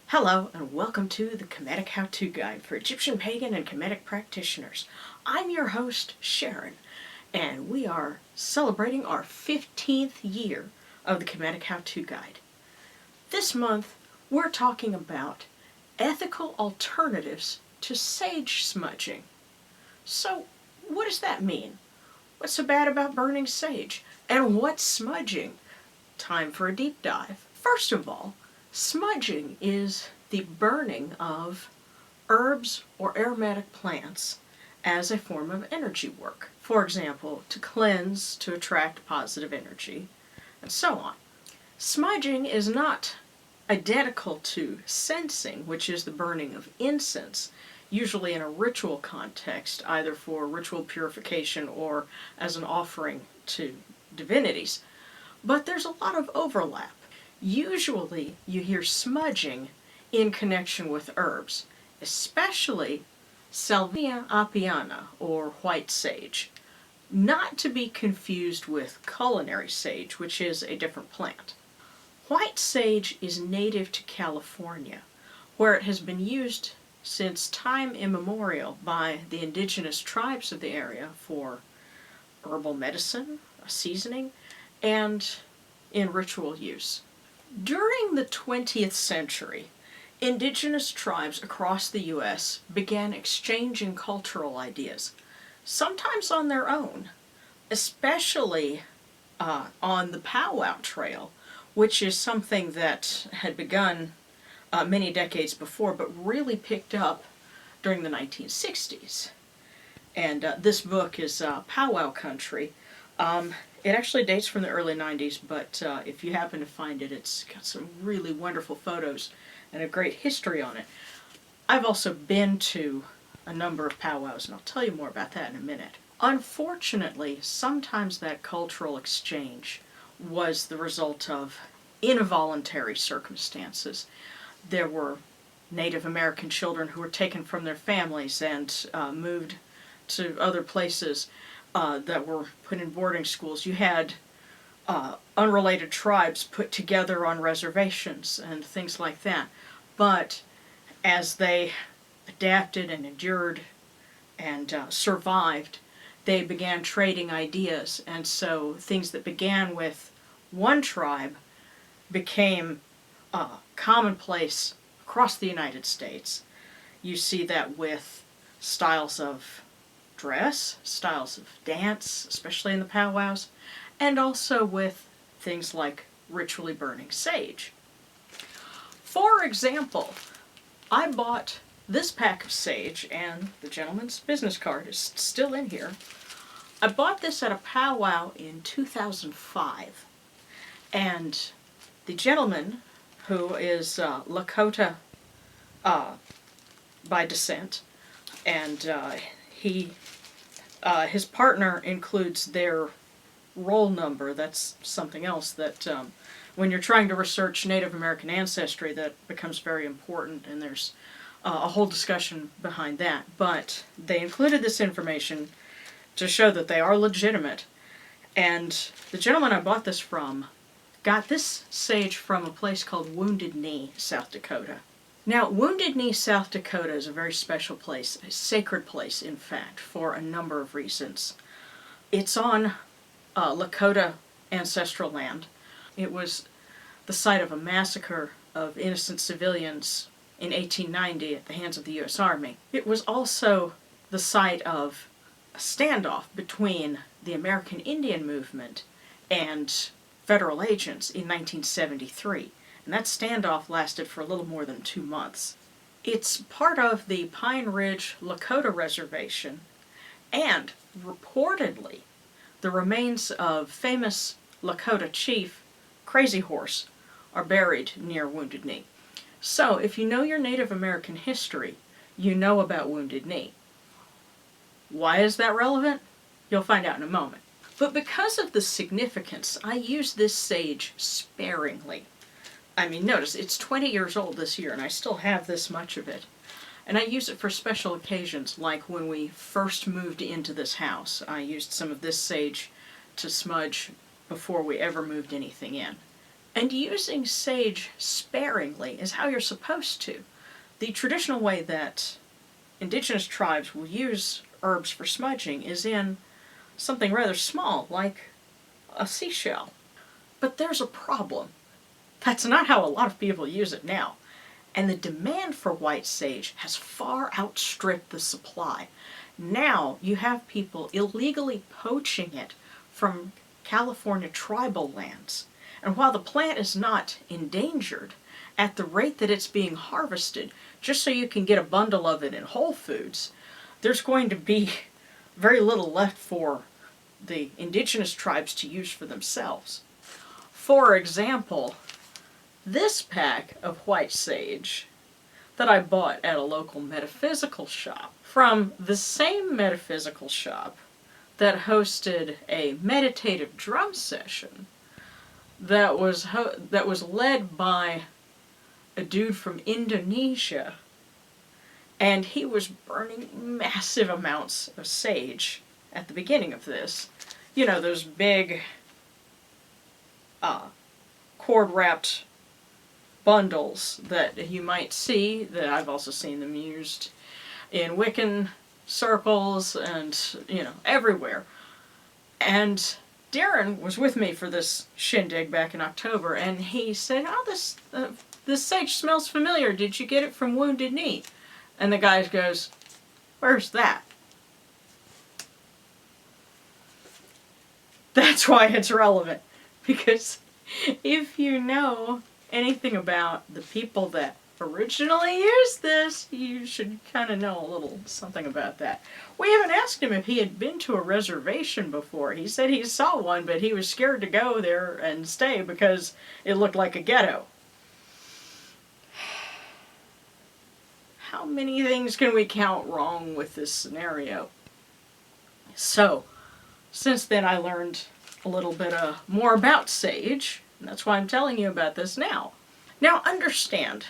Hello and welcome to the Kemetic How-To Guide for Egyptian Pagan and Kemetic practitioners. I'm your host, Sharon, and we are celebrating our 15th year of the Kemetic How-To Guide. This month, we're talking about ethical alternatives to sage smudging. So, what does that mean? What's so bad about burning sage? And what's smudging? Time for a deep dive. First of all, smudging is the burning of herbs or aromatic plants as a form of energy work. For example, to cleanse, to attract positive energy, and so on. Smudging is not identical to censing, which is the burning of incense, usually in a ritual context, either for ritual purification or as an offering to divinities. But there's a lot of overlap. Usually you hear smudging in connection with herbs, especially Salvia apiana, or white sage, not to be confused with culinary sage, which is a different plant. White sage is native to California, where it has been used since time immemorial by the indigenous tribes of the area for herbal medicine, seasoning, and in ritual use. During the 20th century, indigenous tribes across the U.S. began exchanging cultural ideas, sometimes on their own, especially on the powwow trail, which is something that had begun many decades before, but really picked up during the 1960s. And this book is Powwow Country. It actually dates from the early 90s, but if you happen to find it, it's got some really wonderful photos and a great history on it. I've also been to a number of powwows, and I'll tell you more about that in a minute. Unfortunately, sometimes that cultural exchange was the result of involuntary circumstances. There were Native American children who were taken from their families and moved to other places that were put in boarding schools. You had unrelated tribes put together on reservations and things like that. But as they adapted and endured and survived, they began trading ideas. And so things that began with one tribe became commonplace across the United States. You see that with styles of dress, styles of dance, especially in the powwows, and also with things like ritually burning sage. For example, I bought this pack of sage, and the gentleman's business card is still in here. I bought this at a powwow in 2005, and the gentleman, who is Lakota by descent, and his partner includes their roll number. That's something else that when you're trying to research Native American ancestry, that becomes very important, and there's a whole discussion behind that. But they included this information to show that they are legitimate. And the gentleman I bought this from got this sage from a place called Wounded Knee, South Dakota. Now, Wounded Knee, South Dakota is a very special place, a sacred place, in fact, for a number of reasons. It's on Lakota ancestral land. It was the site of a massacre of innocent civilians in 1890 at the hands of the U.S. Army. It was also the site of a standoff between the American Indian movement and federal agents in 1973. And that standoff lasted for a little more than 2 months. It's part of the Pine Ridge Lakota Reservation, and reportedly the remains of famous Lakota chief Crazy Horse are buried near Wounded Knee. So, if you know your Native American history, you know about Wounded Knee. Why is that relevant? You'll find out in a moment. But because of the significance, I use this sage sparingly. I mean, notice, it's 20 years old this year, and I still have this much of it. And I use it for special occasions, like when we first moved into this house. I used some of this sage to smudge before we ever moved anything in. And using sage sparingly is how you're supposed to. The traditional way that indigenous tribes will use herbs for smudging is in something rather small, like a seashell. But there's a problem. That's not how a lot of people use it now. And the demand for white sage has far outstripped the supply. Now you have people illegally poaching it from California tribal lands. And while the plant is not endangered, at the rate that it's being harvested, just so you can get a bundle of it in Whole Foods, there's going to be very little left for the indigenous tribes to use for themselves. For example, this pack of white sage that I bought at a local metaphysical shop, from the same metaphysical shop that hosted a meditative drum session that was led by a dude from Indonesia, and he was burning massive amounts of sage at the beginning of this. You know, those big cord-wrapped bundles that you might see, that I've also seen them used in Wiccan circles and, you know, everywhere. And Darren was with me for this shindig back in October, and he said, "Oh, this sage smells familiar. Did you get it from Wounded Knee?" And the guy goes, "Where's that?" That's why it's relevant. Because if you know anything about the people that originally used this, you should kind of know a little something about that. We haven't asked him if he had been to a reservation before. He said he saw one, but he was scared to go there and stay because it looked like a ghetto. How many things can we count wrong with this scenario? So, since then I learned a little bit more about sage, and that's why I'm telling you about this now. Now understand,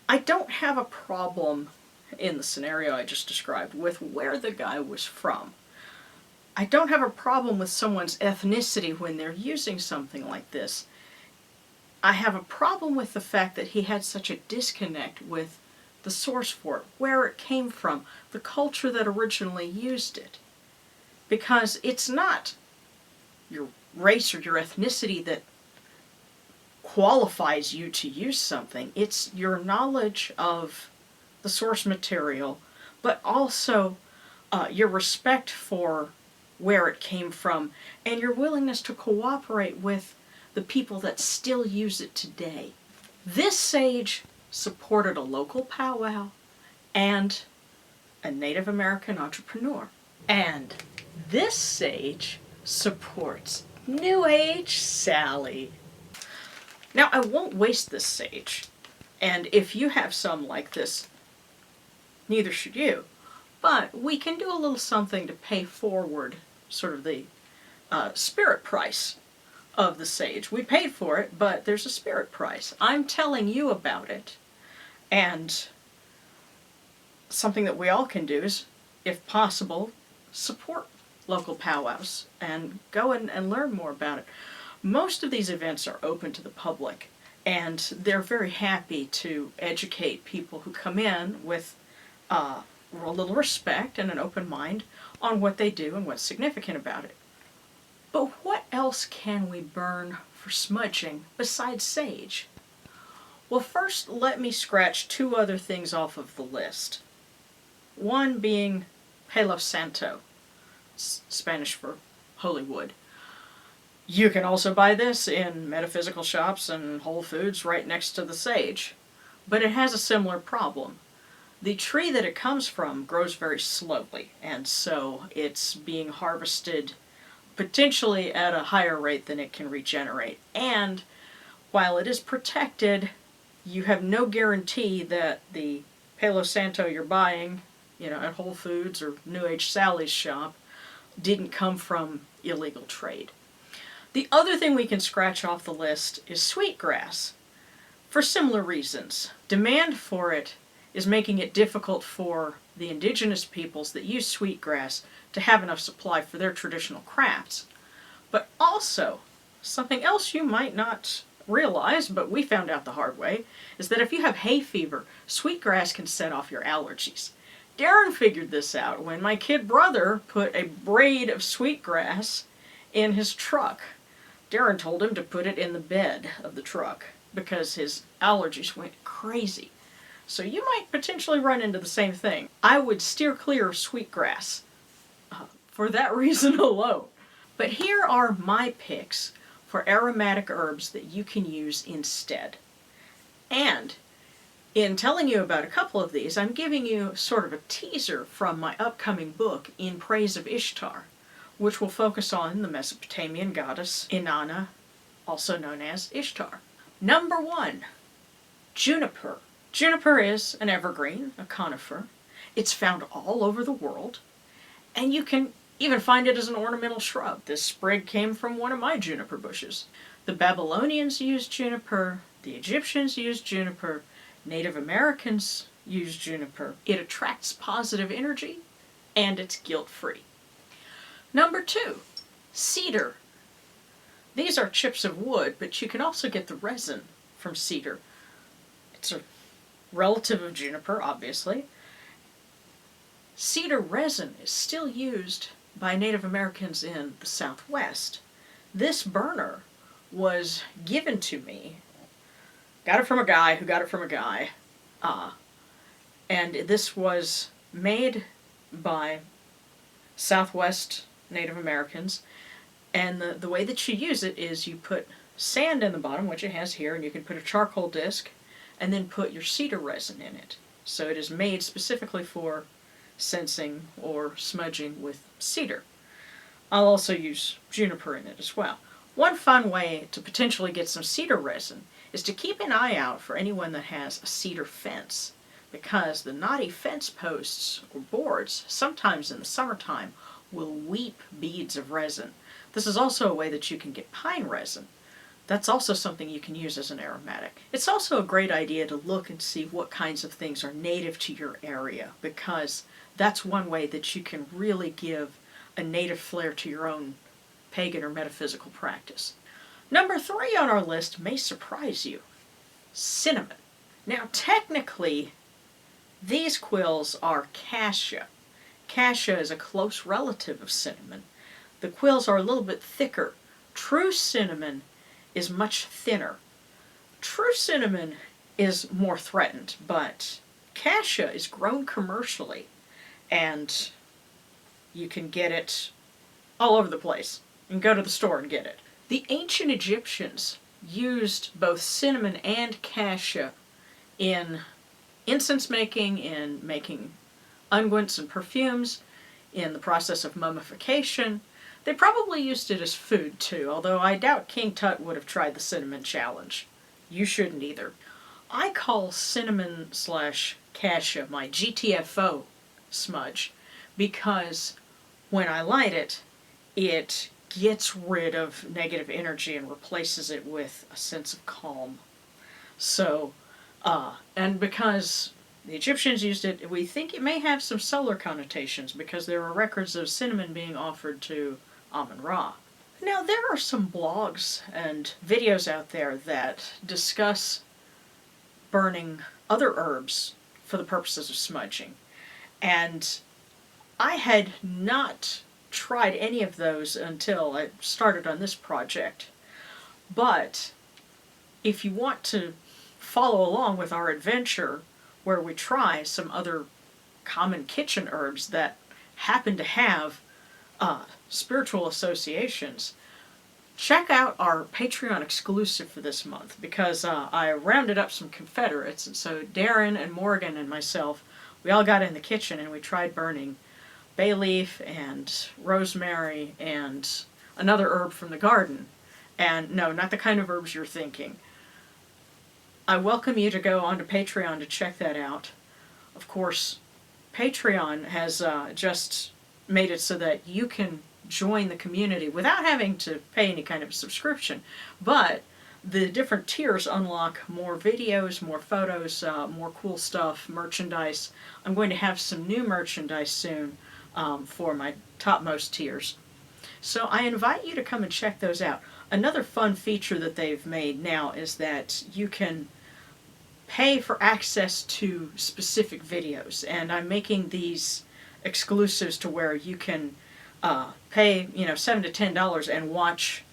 I don't have a problem in the scenario I just described with where the guy was from. I don't have a problem with someone's ethnicity when they're using something like this. I have a problem with the fact that he had such a disconnect with the source for it, where it came from, the culture that originally used it. Because it's not your race or your ethnicity that qualifies you to use something. It's your knowledge of the source material, but also your respect for where it came from and your willingness to cooperate with the people that still use it today. This sage supported a local powwow and a Native American entrepreneur. And this sage supports New Age Sally. Now, I won't waste this sage, and if you have some like this, neither should you, but we can do a little something to pay forward sort of the spirit price of the sage. We paid for it, but there's a spirit price. I'm telling you about it, and something that we all can do is, if possible, support local powwows and go and learn more about it. Most of these events are open to the public, and they're very happy to educate people who come in with a little respect and an open mind on what they do and what's significant about it. But what else can we burn for smudging besides sage? Well, first let me scratch two other things off of the list. One being Palo Santo, Spanish for holy wood. You can also buy this in metaphysical shops and Whole Foods right next to the sage, but it has a similar problem. The tree that it comes from grows very slowly, and so it's being harvested potentially at a higher rate than it can regenerate. And while it is protected, you have no guarantee that the Palo Santo you're buying, at Whole Foods or New Age Sally's shop didn't come from illegal trade. The other thing we can scratch off the list is sweetgrass. For similar reasons. Demand for it is making it difficult for the indigenous peoples that use sweetgrass to have enough supply for their traditional crafts. But also, something else you might not realize, but we found out the hard way, is that if you have hay fever, sweetgrass can set off your allergies. Darren figured this out when my kid brother put a braid of sweetgrass in his truck. Darren told him to put it in the bed of the truck because his allergies went crazy. So you might potentially run into the same thing. I would steer clear of sweetgrass for that reason alone. But here are my picks for aromatic herbs that you can use instead. And in telling you about a couple of these, I'm giving you sort of a teaser from my upcoming book, In Praise of Ishtar, which will focus on the Mesopotamian goddess Inanna, also known as Ishtar. Number 1, juniper. Juniper is an evergreen, a conifer. It's found all over the world, and you can even find it as an ornamental shrub. This sprig came from one of my juniper bushes. The Babylonians used juniper, the Egyptians used juniper, Native Americans use juniper. It attracts positive energy, and it's guilt-free. Number 2, cedar. These are chips of wood, but you can also get the resin from cedar. It's a relative of juniper, obviously. Cedar resin is still used by Native Americans in the Southwest. This burner was given to me. Got it from a guy who got it from a guy. And this was made by Southwest Native Americans. And the way that you use it is you put sand in the bottom, which it has here, and you can put a charcoal disc, and then put your cedar resin in it. So it is made specifically for sensing or smudging with cedar. I'll also use juniper in it as well. One fun way to potentially get some cedar resin is to keep an eye out for anyone that has a cedar fence, because the knotty fence posts or boards, sometimes in the summertime, will weep beads of resin. This is also a way that you can get pine resin. That's also something you can use as an aromatic. It's also a great idea to look and see what kinds of things are native to your area, because that's one way that you can really give a native flair to your own pagan or metaphysical practice. Number 3 on our list may surprise you. Cinnamon. Now technically, these quills are cassia. Cassia is a close relative of cinnamon. The quills are a little bit thicker. True cinnamon is much thinner. True cinnamon is more threatened, but cassia is grown commercially, and you can get it all over the place. You can go to the store and get it. The ancient Egyptians used both cinnamon and cassia in incense making, in making unguents and perfumes, in the process of mummification. They probably used it as food too, although I doubt King Tut would have tried the cinnamon challenge. You shouldn't either. I call cinnamon/cassia my GTFO smudge because when I light it, it gets rid of negative energy and replaces it with a sense of calm. So, and because the Egyptians used it, we think it may have some solar connotations because there are records of cinnamon being offered to Amun-Ra. Now, there are some blogs and videos out there that discuss burning other herbs for the purposes of smudging. And I had not tried any of those until I started on this project. But if you want to follow along with our adventure where we try some other common kitchen herbs that happen to have spiritual associations, check out our Patreon exclusive for this month, because I rounded up some Confederates, and so Darren and Morgan and myself, we all got in the kitchen and we tried burning bay leaf and rosemary and another herb from the garden. And no, not the kind of herbs you're thinking. I welcome you to go onto Patreon to check that out. Of course, Patreon has just made it so that you can join the community without having to pay any kind of subscription. But the different tiers unlock more videos, more photos, more cool stuff, merchandise. I'm going to have some new merchandise soon for my topmost tiers. So I invite you to come and check those out. Another fun feature that they've made now is that you can pay for access to specific videos, and I'm making these exclusives to where you can pay $7 to $10 and watch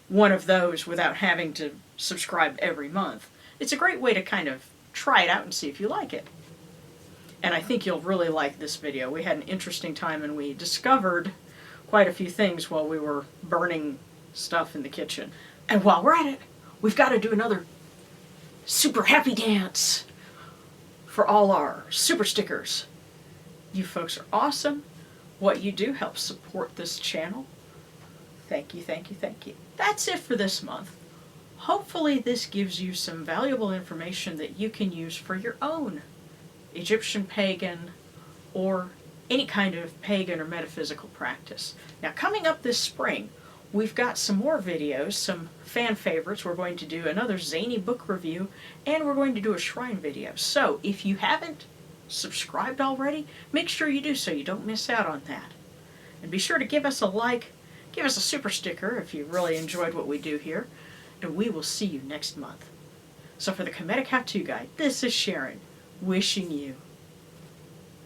one of those without having to subscribe every month. It's a great way to kind of try it out and see if you like it. And I think you'll really like this video. We had an interesting time and we discovered quite a few things while we were burning stuff in the kitchen. And while we're at it, we've got to do another super happy dance for all our super stickers. You folks are awesome. What you do helps support this channel. Thank you, thank you, thank you. That's it for this month. Hopefully this gives you some valuable information that you can use for your own Egyptian pagan or any kind of pagan or metaphysical practice. Now, coming up this spring, we've got some more videos, some fan favorites. We're going to do another zany book review, and we're going to do a shrine video. So if you haven't subscribed already, make sure you do so you don't miss out on that. And be sure to give us a like, give us a super sticker if you really enjoyed what we do here, and we will see you next month. So for the Kemetic How-To Guide, this is Sharon, wishing you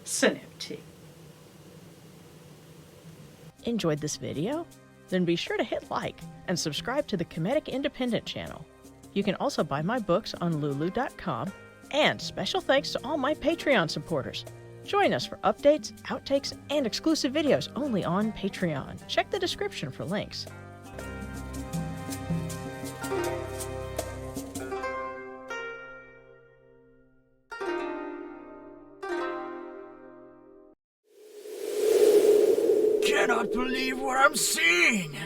Synapti. Enjoyed this video? Then be sure to hit like and subscribe to the Kemetic Independent channel. You can also buy my books on Lulu.com, and special thanks to all my Patreon supporters. Join us for updates, outtakes, and exclusive videos only on Patreon. Check the description for links. Cannot believe what I'm seeing!